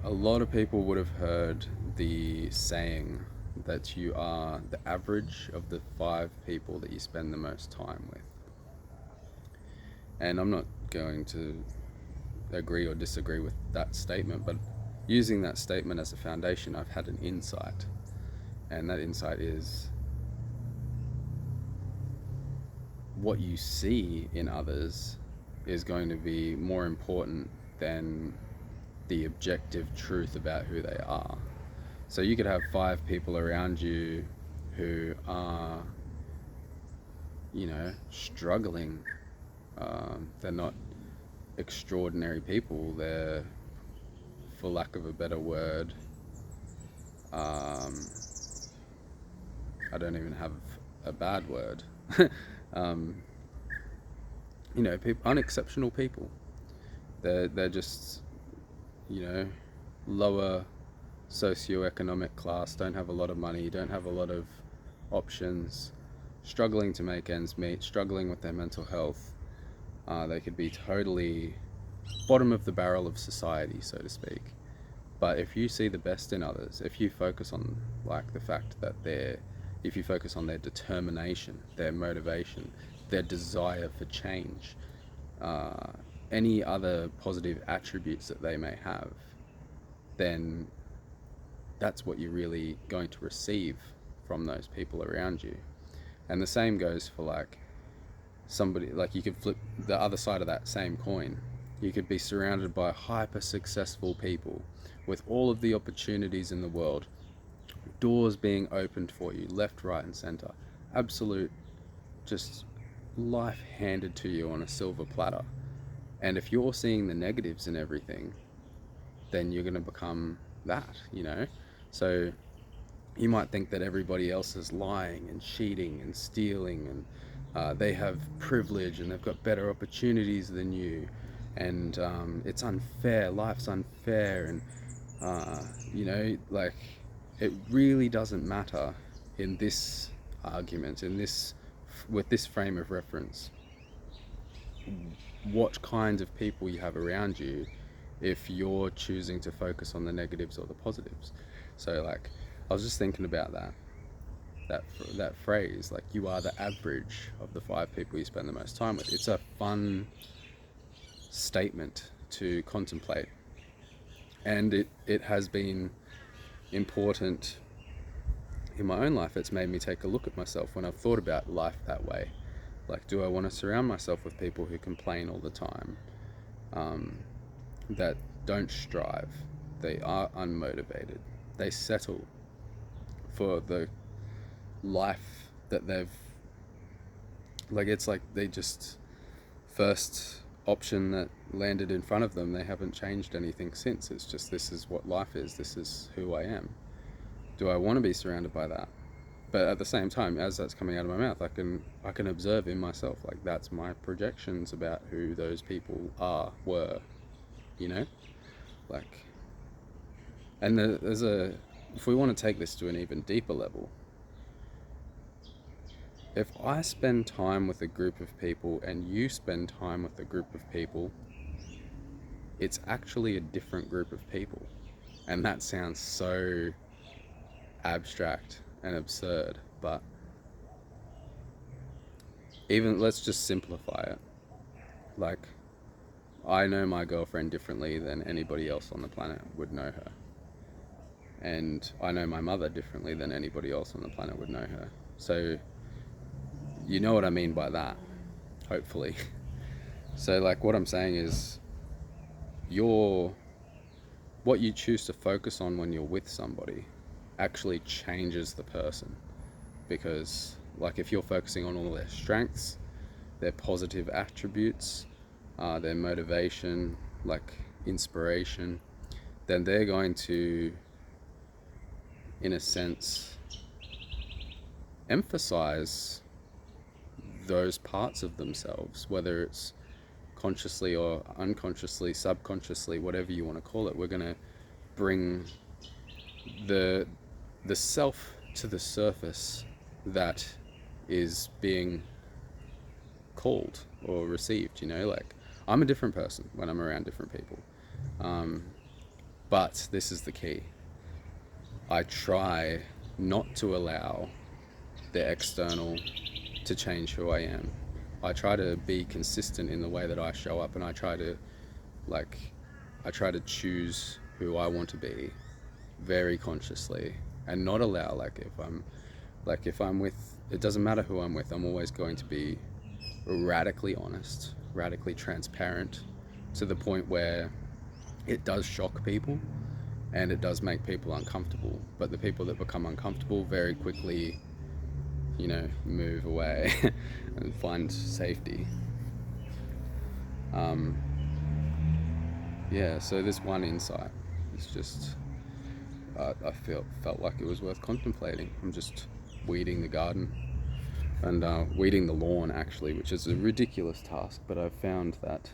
A lot of people would have heard the saying that you are the average of the 5 people that you spend the most time with. And I'm not going to agree or disagree with that statement, but using that statement as a foundation, I've had an insight. And that insight is what you see in others is going to be more important than the objective truth about who they are. So you could have 5 people around you who are, struggling. They're not extraordinary people. They're, for lack of a better word, um, I don't even have a bad word. um, unexceptional people. They're just, you know, lower socioeconomic class, don't have a lot of money, don't have a lot of options, struggling to make ends meet, struggling with their mental health. They could be totally bottom of the barrel of society, so to speak. But if you see the best in others, if you focus on like the fact that if you focus on their determination, their motivation, their desire for change, uh, any other positive attributes that they may have, then that's what you're really going to receive from those people around you. And the same goes for like somebody, like you could flip the other side of that same coin. You could be surrounded by hyper successful people with all of the opportunities in the world, doors being opened for you left, right, and center. Absolute, just life handed to you on a silver platter. And if you're seeing the negatives in everything, then you're going to become that. So you might think that everybody else is lying and cheating and stealing, and they have privilege and they've got better opportunities than you, and it's unfair, life's unfair, and like, it really doesn't matter in this argument, with this frame of reference, what kind of people you have around you if you're choosing to focus on the negatives or the positives. So like, I was just thinking about that that phrase, like, you are the average of the 5 people you spend the most time with. It's a fun statement to contemplate, and it has been important in my own life. It's made me take a look at myself when I've thought about life that way. Like, do I want to surround myself with people who complain all the time, that don't strive, they are unmotivated, they settle for the life that they've, like, it's like they just, first option that landed in front of them, they haven't changed anything since. It's just, this is what life is, this is who I am. Do I want to be surrounded by that? But at the same time, as that's coming out of my mouth, I can observe in myself, like, that's my projections about who those people were, you know like. And if we want to take this to an even deeper level, if I spend time with a group of people and you spend time with a group of people, it's actually a different group of people. And that sounds so abstract and absurd, but even, let's just simplify it. Like, I know my girlfriend differently than anybody else on the planet would know her. And I know my mother differently than anybody else on the planet would know her. So, you know what I mean by that, hopefully. So, like, what I'm saying is, what you choose to focus on when you're with somebody actually changes the person. Because, like, if you're focusing on all their strengths, their positive attributes, their motivation, like inspiration, then they're going to, in a sense, emphasize those parts of themselves, whether it's consciously or unconsciously, subconsciously, whatever you want to call it. We're going to bring the self to the surface that is being called or received. Like, I'm a different person when I'm around different people. But this is the key. I try not to allow the external to change who I am. I try to be consistent in the way that I show up, and like I try to choose who I want to be very consciously, and not allow, if I'm with, it doesn't matter who I'm with, I'm always going to be radically honest, radically transparent, to the point where it does shock people and it does make people uncomfortable. But the people that become uncomfortable very quickly, move away and find safety. Yeah, so this one insight is just, I felt like it was worth contemplating. I'm just weeding the garden and weeding the lawn, actually, which is a ridiculous task, but I've found that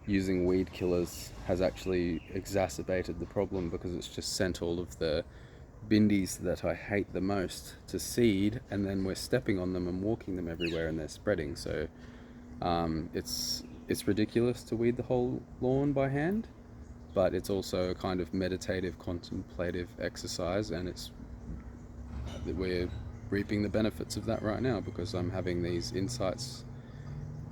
using weed killers has actually exacerbated the problem, because it's just sent all of the bindies that I hate the most to seed, and then we're stepping on them and walking them everywhere and they're spreading. So it's ridiculous to weed the whole lawn by hand, but it's also a kind of meditative, contemplative exercise, and we're reaping the benefits of that right now, because I'm having these insights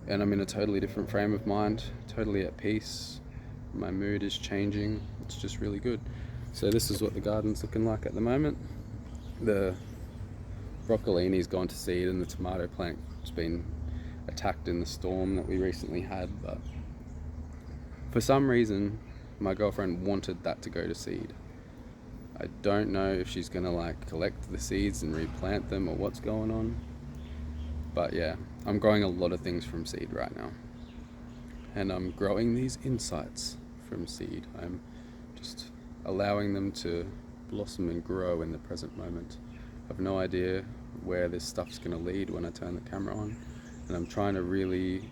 and I'm in a totally different frame of mind, totally at peace. My mood is changing. It's just really good. So this is what the garden's looking like at the moment. The broccolini's gone to seed, and the tomato plant's been attacked in the storm that we recently had, but for some reason my girlfriend wanted that to go to seed. I don't know if she's gonna collect the seeds and replant them or what's going on, but yeah, I'm growing a lot of things from seed right now, and I'm growing these insights from seed. I'm just allowing them to blossom and grow in the present moment. I have no idea where this stuff's going to lead when I turn the camera on, and I'm trying to really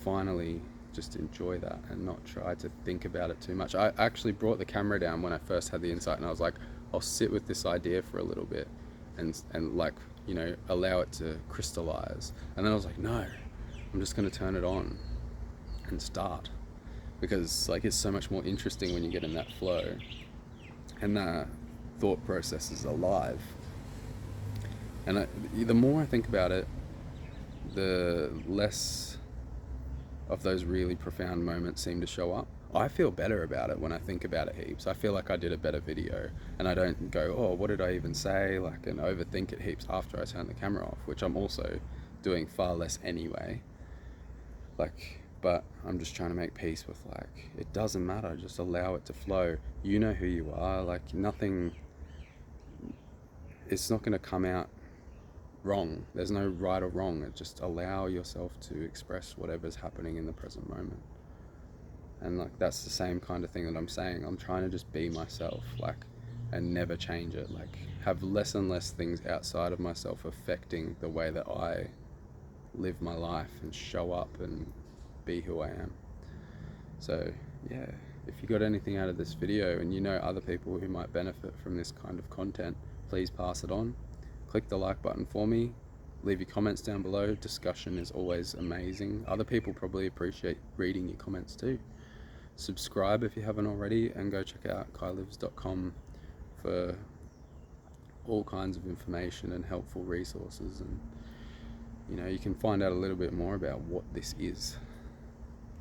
finally just enjoy that and not try to think about it too much. I actually brought the camera down when I first had the insight, and I was like, I'll sit with this idea for a little bit and allow it to crystallize. And then I was like, no, I'm just going to turn it on and start, because it's so much more interesting when you get in that flow and the thought process is alive. And the more I think about it, the less of those really profound moments seem to show up. I feel better about it when I think about it heaps. I feel like I did a better video, and I don't go, oh, what did I even say, and overthink it heaps after I turn the camera off, which I'm also doing far less anyway. But I'm just trying to make peace with it doesn't matter, just allow it to flow. You know who you are. Nothing, it's not going to come out wrong. There's no right or wrong. Just allow yourself to express whatever's happening in the present moment. And that's the same kind of thing that I'm saying. I'm trying to just be myself, and never change it. Have less and less things outside of myself affecting the way that I live my life and show up and be who I am. So yeah, if you got anything out of this video and you know other people who might benefit from this kind of content, please pass it on. Click the like button for me. Leave your comments down below. Discussion is always amazing. Other people probably appreciate reading your comments too. Subscribe if you haven't already, and go check out kailives.com for all kinds of information and helpful resources, and you can find out a little bit more about what this is.